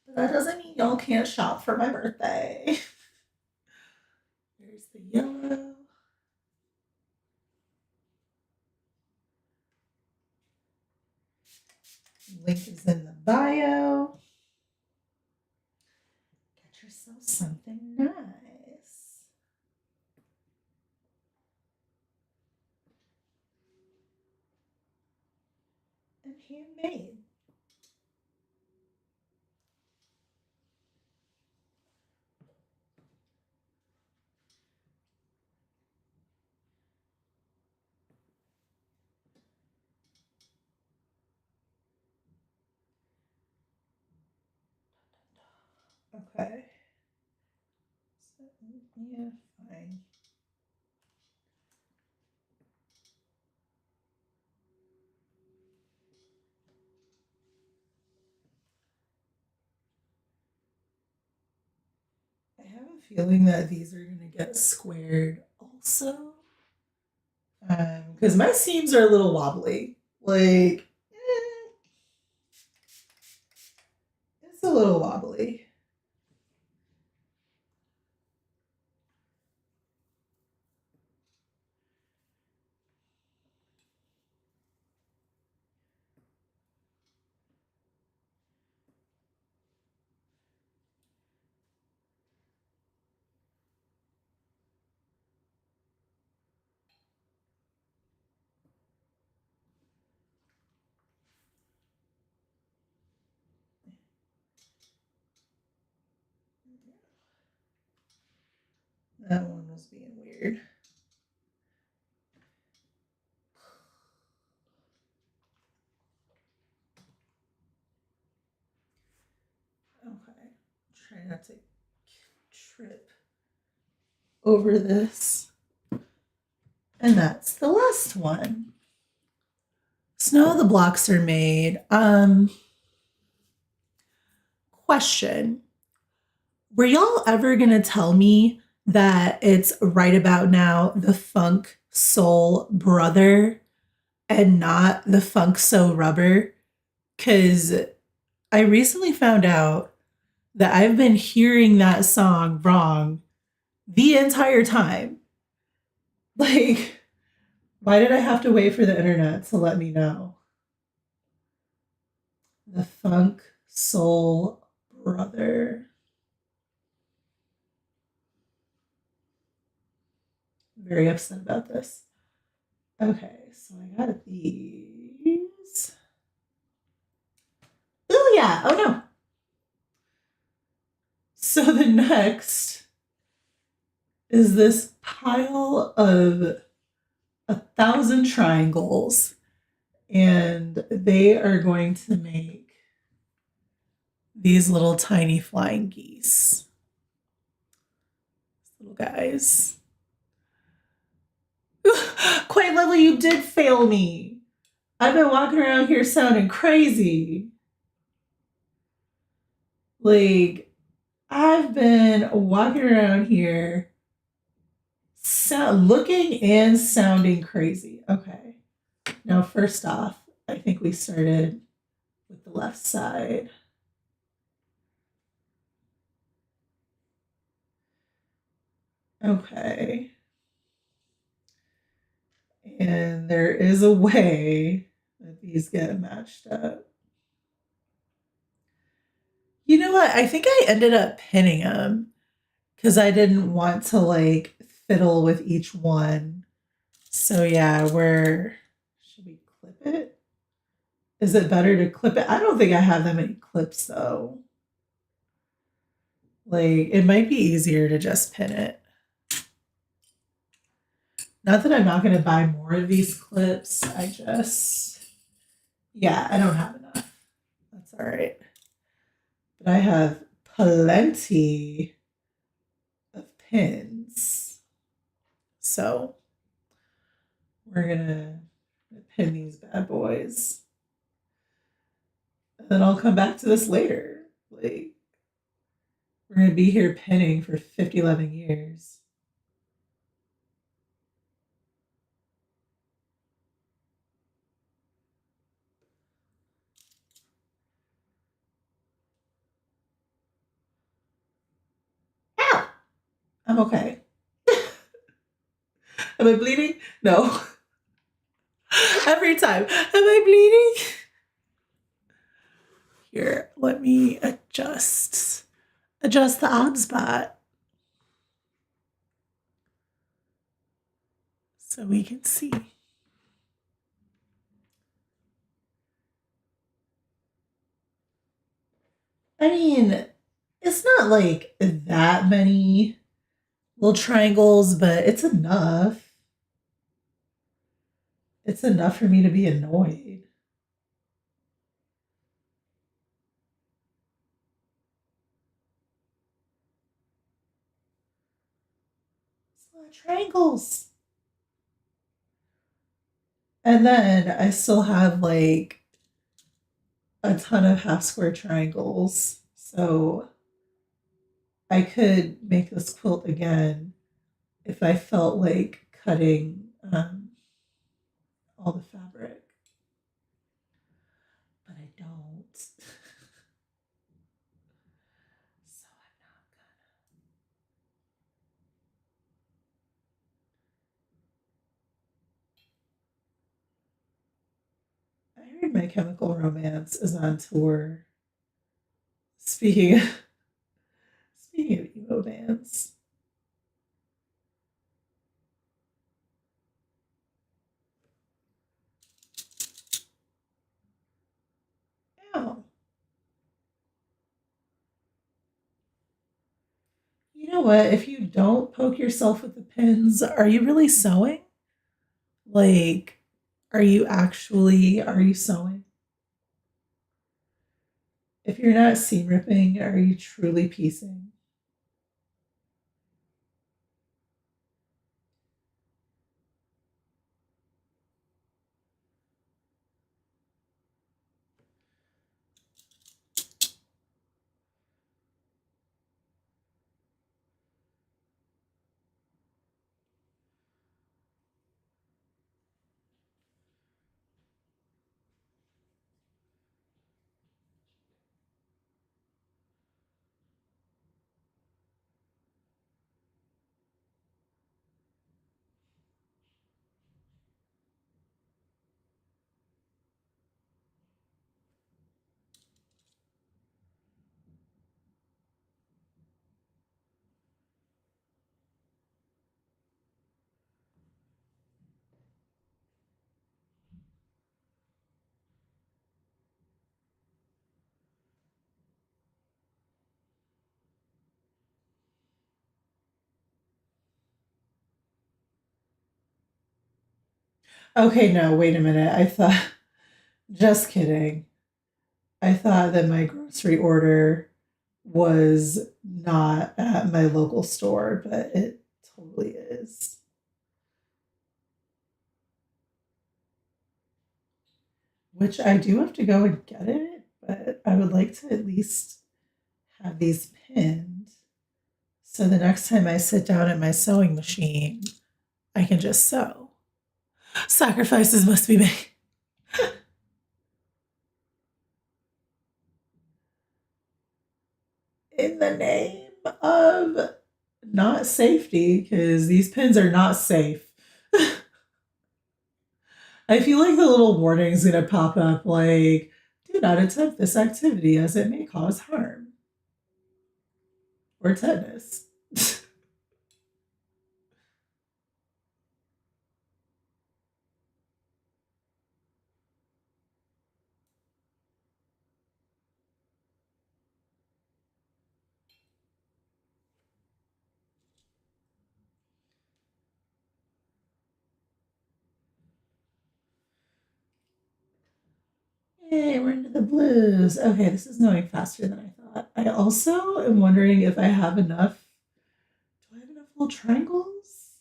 But that doesn't mean y'all can't shop for my birthday. There's the yellow. Link is in the bio. Get yourself something nice. And handmade. Okay. So, yeah, fine. I have a feeling that these are going to get squared also. Because my seams are a little wobbly. Like, it's a little wobbly. That one was being weird. Okay. Try not to trip over this. And that's the last one. So now the blocks are made. Question. Were y'all ever gonna tell me that it's right about now the Funk Soul Brother and not the Funk So Rubber? Because I recently found out that I've been hearing that song wrong the entire time. Like, why did I have to wait for the internet to let me know? The Funk Soul Brother. Very upset about this. Okay, so I got these. Oh, yeah. Oh, no. So the next is this pile of 1,000 triangles, and they are going to make these little tiny flying geese. Little guys. Quite lovely, you did fail me. I've been walking around here sounding crazy. Like, I've been walking around here looking and sounding crazy. Okay. Now, first off, I think we started with the left side. Okay. And there is a way that these get matched up. You know what? I think I ended up pinning them because I didn't want to like fiddle with each one. So yeah, where should we clip it? Is it better to clip it? I don't think I have that many clips though. Like it might be easier to just pin it. Not that I'm not going to buy more of these clips. Yeah, I don't have enough. That's all right. But I have plenty of pins. So we're going to pin these bad boys. And then I'll come back to this later. Like, we're going to be here pinning for 11 years. Ow! I'm okay. Am I bleeding? No. Every time. Am I bleeding? Here, let me adjust the on spot so we can see. I mean, it's not like that many little triangles, but it's enough. It's enough for me to be annoyed. It's a lot of triangles. And then I still have like a ton of half square triangles. So I could make this quilt again if I felt like cutting all the fabric. But I don't. So I'm not gonna. I heard My Chemical Romance is on tour. Speaking of, speaking of emo bands. Ow. You know what? If you don't poke yourself with the pins, are you really sewing? Like, are you sewing? If you're not seam ripping, are you truly piecing? Okay, no, wait a minute. Just kidding. I thought that my grocery order was not at my local store, but it totally is. Which I do have to go and get it, but I would like to at least have these pinned. So the next time I sit down at my sewing machine, I can just sew. Sacrifices must be made. In the name of not safety, because these pins are not safe. I feel like the little warning's gonna pop up like, do not attempt this activity as it may cause harm or tetanus. Yay, we're into the blues. Okay, this is going faster than I thought. I also am wondering if I have enough. Do I have enough little triangles?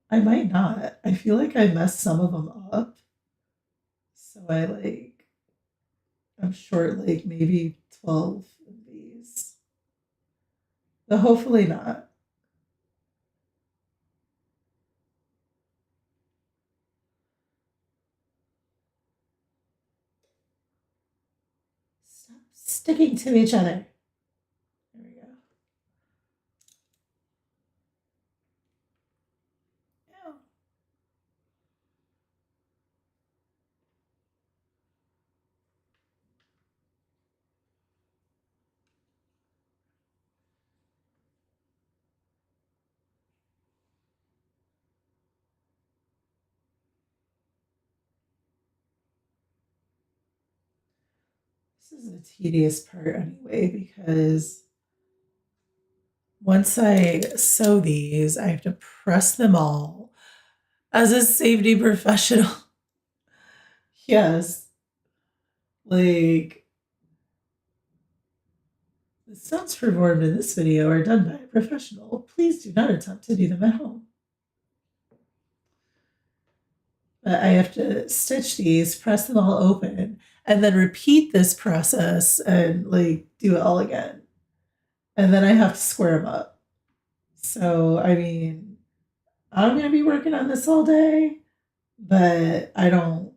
I might not. I feel like I messed some of them up. So I'm short like maybe 12 of these. But hopefully not. Stop sticking to each other. There we go. Ew. This is the tedious part anyway, because once I sew these, I have to press them all as a safety professional. Yes, like the stunts performed in this video are done by a professional. Please do not attempt to do them at home. But I have to stitch these, press them all open, and then repeat this process and like do it all again. And then I have to square them up. So, I mean, I'm going to be working on this all day, but I don't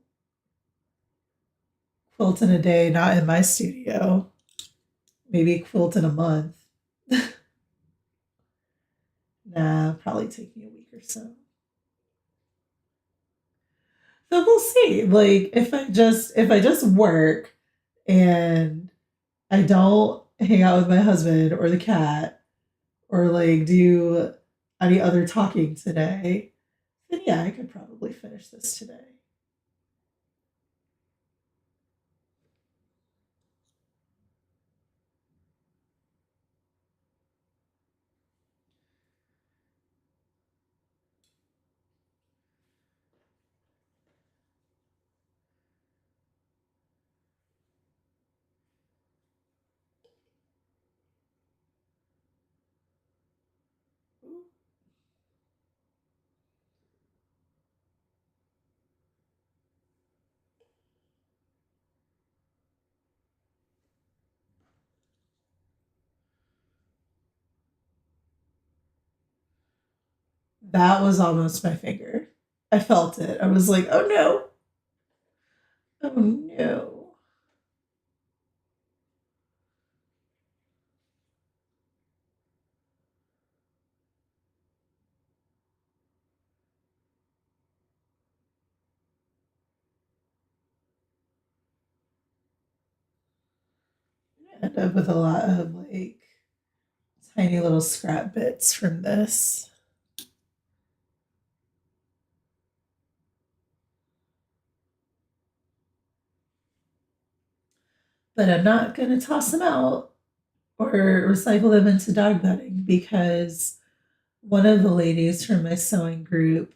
quilt in a day, not in my studio. Maybe quilt in a month. Nah, probably take me a week or so. But we'll see. Like if I just work and I don't hang out with my husband or the cat or like do any other talking today, then yeah, I could probably finish this today. That was almost my finger. I felt it. I was like, oh no. Oh no. I end up with a lot of like tiny little scrap bits from this. But I'm not going to toss them out or recycle them into dog bedding because one of the ladies from my sewing group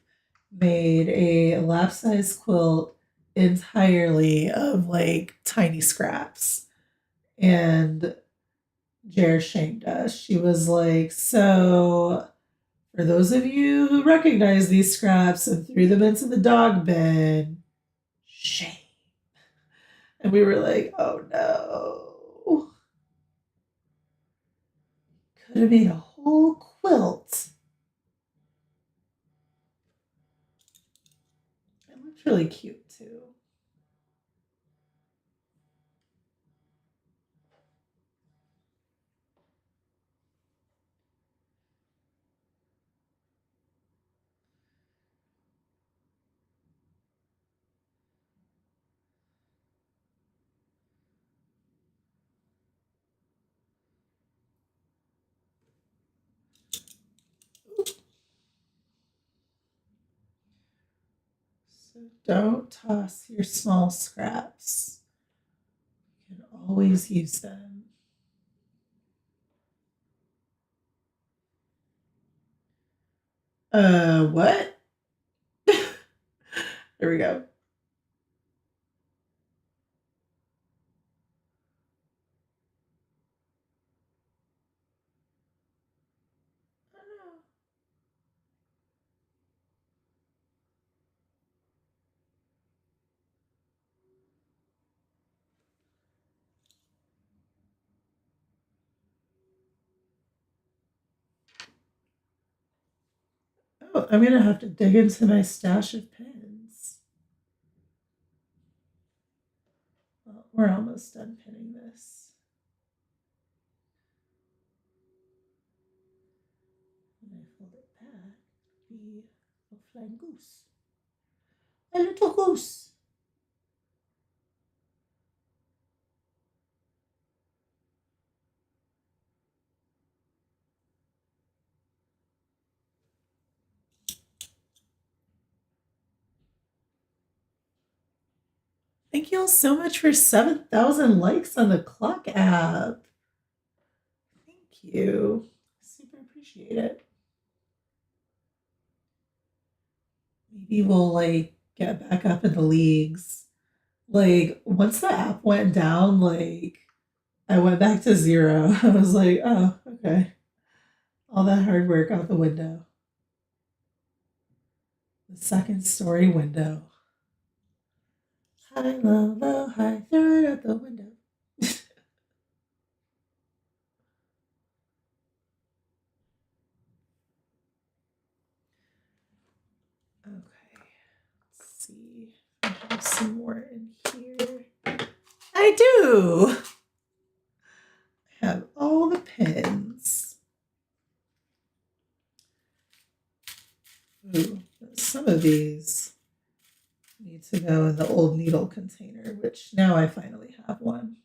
made a lap size quilt entirely of like tiny scraps. And Jer shamed us. She was like, so for those of you who recognize these scraps and threw them into the dog bin, shame. And we were like, oh no. Could have made a whole quilt. It looks really cute too. So don't toss your small scraps. You can always use them. What? There we go. Oh, I'm gonna have to dig into my stash of pins. Well, we're almost done pinning this. When I fold it back, be a flying goose. A little goose. Thank you all so much for 7,000 likes on the Clock app. Thank you. Super appreciate it. Maybe we'll like get back up in the leagues. Like once the app went down, like I went back to zero. I was like, oh, okay. All that hard work out the window. The second story window. High, low, low, high, throw it out the window. Okay, let's see. I have some more in here. I do. I have all the pins. Ooh, some of these need to go in the old needle container, which now I finally have one.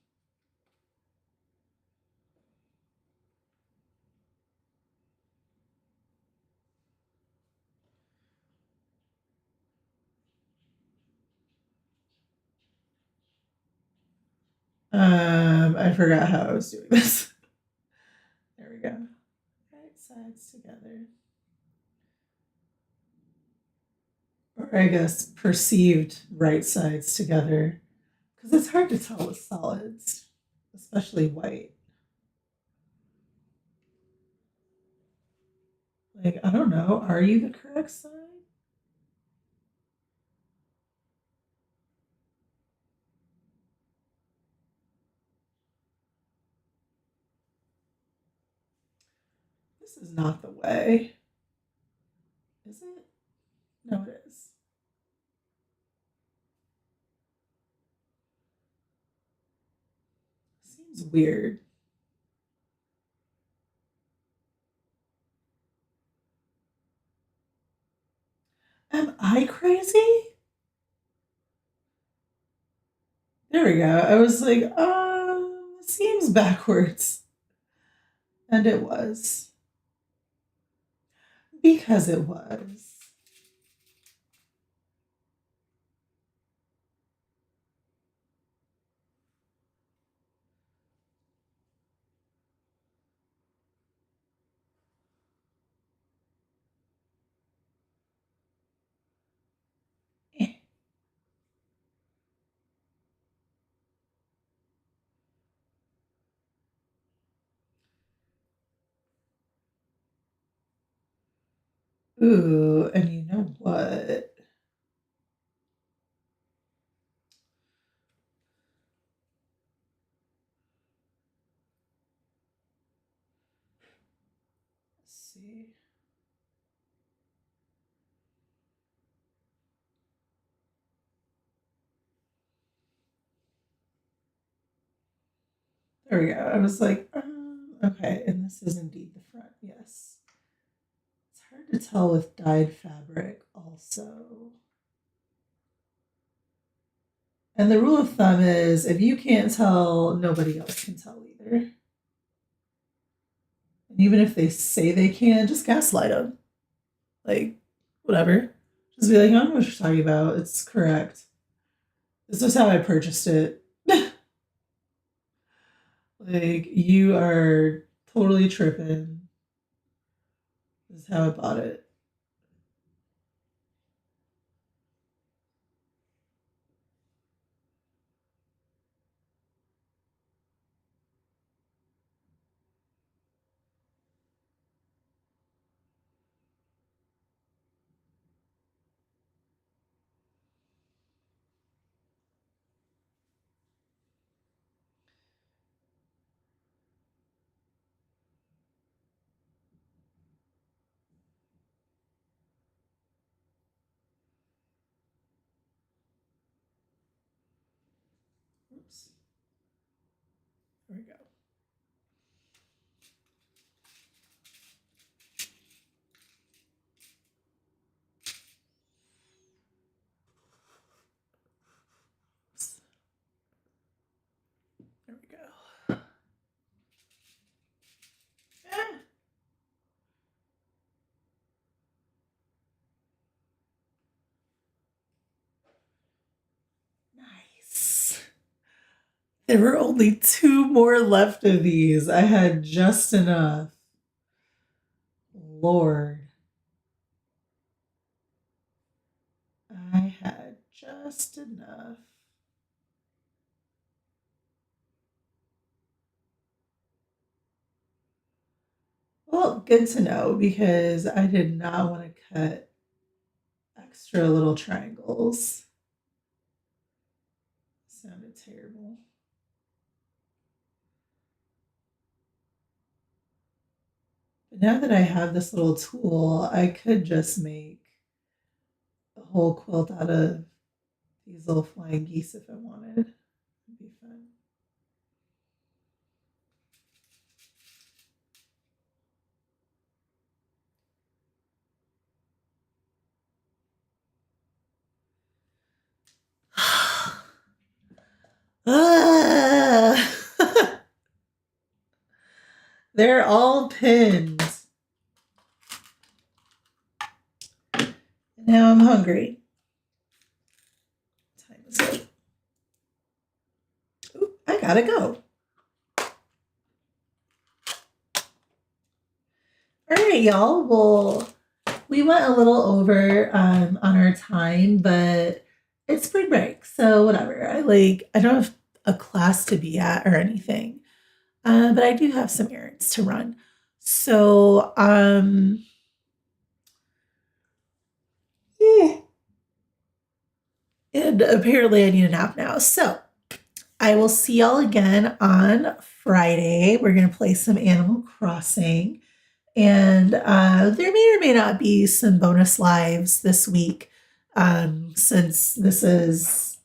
I forgot how I was doing this. There we go. Right sides together. Or I guess perceived right sides together. Because it's hard to tell with solids, especially white. Like, I don't know, are you the correct side? This is not the way. Is it? No, it is. Seems weird. Am I crazy? There we go. I was like, it seems backwards. And it was. Because it was. Eh. Ooh, and you know what? see. There we go. I was like, okay, and this is indeed the front. Yes. It's hard to tell with dyed fabric also. And the rule of thumb is if you can't tell, nobody else can tell either. And even if they say they can, just gaslight them. Like, whatever. Just be like, I don't know what you're talking about. It's correct. This is how I purchased it. Like, you are totally tripping. This is how I bought it. Oops. There we go. Oops. There we go. Ah. Nice. There were only 2 more left of these. I had just enough. Lord. I had just enough. Well, good to know because I did not want to cut extra little triangles. Sounded terrible. But now that I have this little tool, I could just make a whole quilt out of these little flying geese if I wanted. It'd be fun. Ah! They're all pinned. Now I'm hungry. What time is it? Ooh, I gotta go. All right, y'all. Well, we went a little over on our time, but it's spring break, so whatever. I don't have a class to be at or anything, but I do have some errands to run. So yeah. And apparently I need a nap now. So I will see y'all again on Friday. We're gonna play some Animal Crossing. And there may or may not be some bonus lives this week, since this is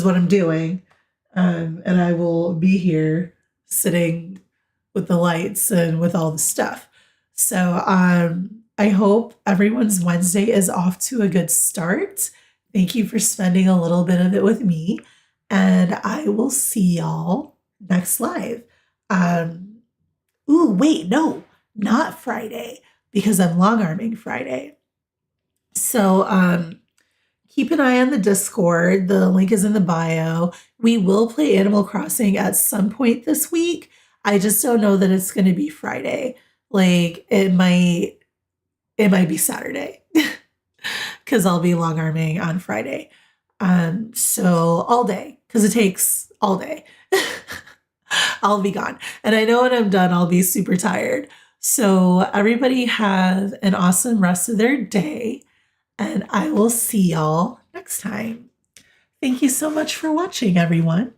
what I'm doing, and I will be here sitting with the lights and with all the stuff. So I hope everyone's Wednesday is off to a good start. Thank you for spending a little bit of it with me, and I will see y'all next live. Um, Ooh, wait, no, not Friday because I'm long arming Friday. So keep an eye on the Discord. The link is in the bio. We will play Animal Crossing at some point this week. I just don't know that it's going to be Friday. Like it might be Saturday because I'll be long arming on Friday. So all day because it takes all day. I'll be gone. And I know when I'm done, I'll be super tired. So, everybody have an awesome rest of their day, and I will see y'all next time. Thank you so much for watching, everyone.